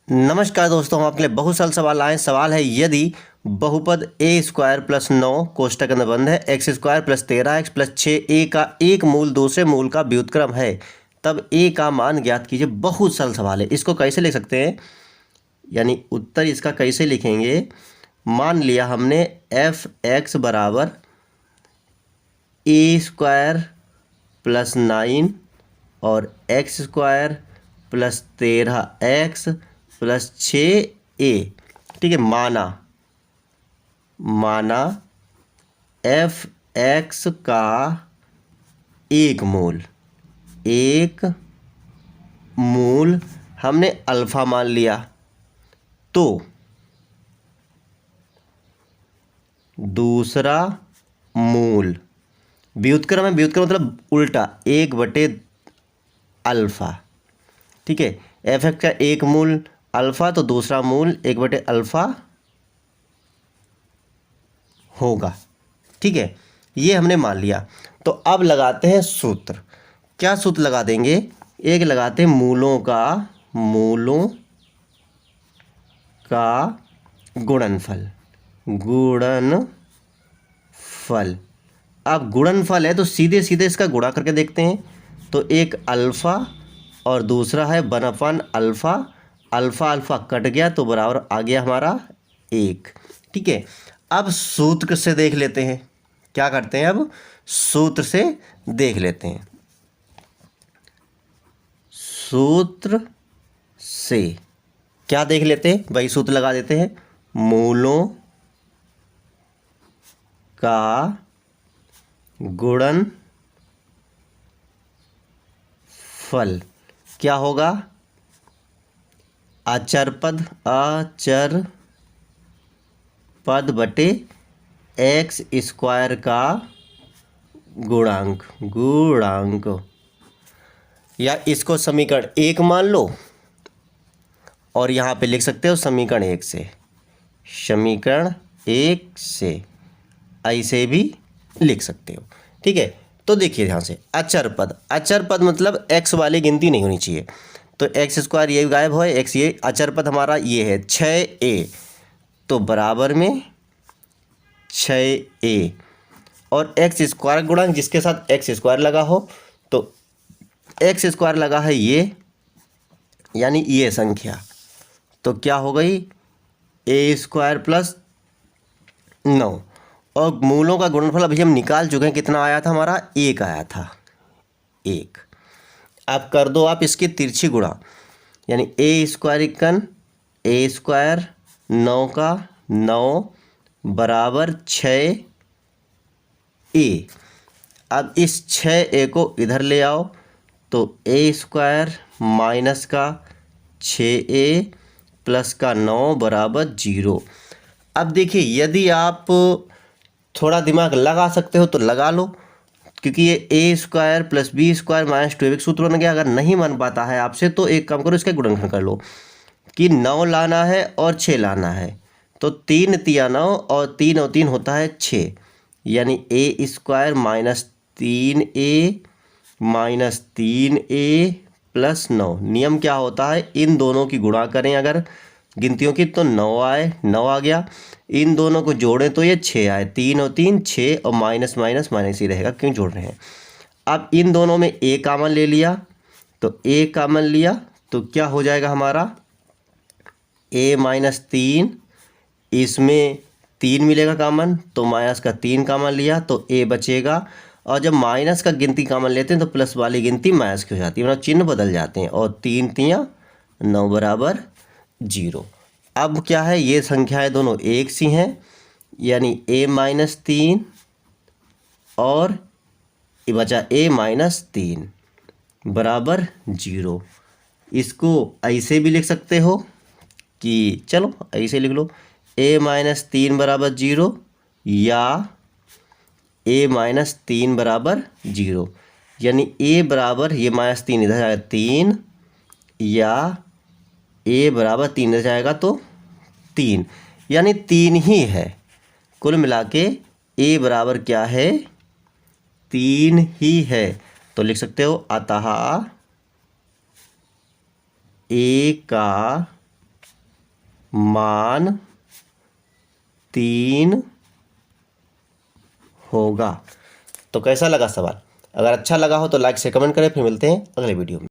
नमस्कार दोस्तों, हम आपके लिए बहुत सारे सवाल आए। सवाल है, यदि बहुपद ए स्क्वायर प्लस 9 कोष्टक अंदर बंद है x square plus 13x plus 6 ए का एक मूल दूसरे मूल का व्युत्क्रम है, तब ए का मान ज्ञात कीजिए। बहुत सरल सवाल है। इसको कैसे लिख सकते हैं, यानी उत्तर इसका कैसे लिखेंगे। मान लिया हमने एफ एक्स बराबर ए स्क्वायर प्लस 9 और x square plus 13x plus 6a। ठीक है, माना एफ एक्स का एक मूल हमने अल्फा मान लिया, तो दूसरा मूल व्युत्क्रम है। व्युत्क्रम मतलब उल्टा, 1/अल्फा। ठीक है, एफ एक्स का एक मूल अल्फा, तो दूसरा मूल 1/अल्फा होगा। ठीक है, ये हमने मान लिया। तो अब लगाते हैं सूत्र। क्या सूत्र लगा देंगे, एक लगाते हैं मूलों का गुणनफल। अब गुणनफल है तो सीधे सीधे इसका गुणा करके देखते हैं। तो एक अल्फा और दूसरा है 1/अल्फा। अल्फा अल्फा कट गया तो बराबर आ गया हमारा 1। ठीक है, अब सूत्र से देख लेते हैं। क्या करते हैं, अब सूत्र से देख लेते हैं। सूत्र से क्या देख लेते हैं, वही सूत्र लगा देते हैं। मूलों का गुणनफल क्या होगा, अचर पद बटे एक्स स्क्वायर का गुणांक। या इसको समीकरण 1 मान लो और यहाँ पे लिख सकते हो समीकरण 1 से ऐसे भी लिख सकते हो। ठीक है, तो देखिए ध्यान से, अचर पद मतलब एक्स वाली गिनती नहीं होनी चाहिए। तो एक्स स्क्वायर ये गायब हो, एक्स, ये अचर पद हमारा ये है 6a, तो बराबर में 6a और एक्स स्क्वायर गुणांक जिसके साथ एक्स स्क्वायर लगा हो, तो एक्स स्क्वायर लगा है ये, यानी ये संख्या, तो क्या हो गई ए स्क्वायर प्लस 9। और मूलों का गुणनफल अभी हम निकाल चुके हैं, कितना आया था हमारा, 1 आया था, 1। अब कर दो आप इसकी तिरछी गुणा, यानी ए स्क्वायर इक्कन ए स्क्वायर 9 का 9 बराबर 6a। अब इस 6a को इधर ले आओ, तो ए स्क्वायर माइनस का 6a प्लस का 9 बराबर 0। अब देखिए, यदि आप थोड़ा दिमाग लगा सकते हो तो लगा लो, क्योंकि ये a square plus b square minus 2ab सूत्र बन गया। अगर नहीं बन पाता है आपसे तो एक काम करो, इसका गुणनफल कर लो कि 9 लाना है और 6 लाना है, तो 3 तिया 9 और 3 होता है 6, यानी ए स्क्वायर माइनस 3a प्लस 9। नियम क्या होता है, इन दोनों की गुणा करें अगर गिनतियों की, तो 9 आए, 9 आ गया। इन दोनों को जोड़ें तो ये 6 आए, 3 और 3 6, और माइनस माइनस माइनस ही रहेगा, क्यों जोड़ रहे हैं। अब इन दोनों में ए कॉमन ले लिया, तो ए कॉमन लिया तो क्या हो जाएगा हमारा, a माइनस 3, इसमें 3 मिलेगा कॉमन, तो माइनस का 3 कॉमन लिया तो a बचेगा। और जब माइनस का गिनती कॉमन लेते हैं तो प्लस वाली गिनती माइनस की हो जाती है, मतलब चिन्ह बदल जाते हैं, और 3 तिया 9 बराबर 0। अब क्या है, ये संख्याएं दोनों एक सी हैं, यानी a माइनस 3 और ये बचा a माइनस 3 बराबर 0। इसको ऐसे भी लिख सकते हो कि, चलो ऐसे लिख लो, a माइनस 3 बराबर 0 या a माइनस 3 बराबर 0, यानी a बराबर, ये माइनस 3 इधर जाएगा 3, या a बराबर 3 इधर जाएगा तो 3, यानी 3 ही है। कुल मिला के a बराबर क्या है, 3 ही है। तो लिख सकते हो, अतः a का मान 3 होगा। तो कैसा लगा सवाल? अगर अच्छा लगा हो तो लाइक से कमेंट करें। फिर मिलते हैं अगले वीडियो में।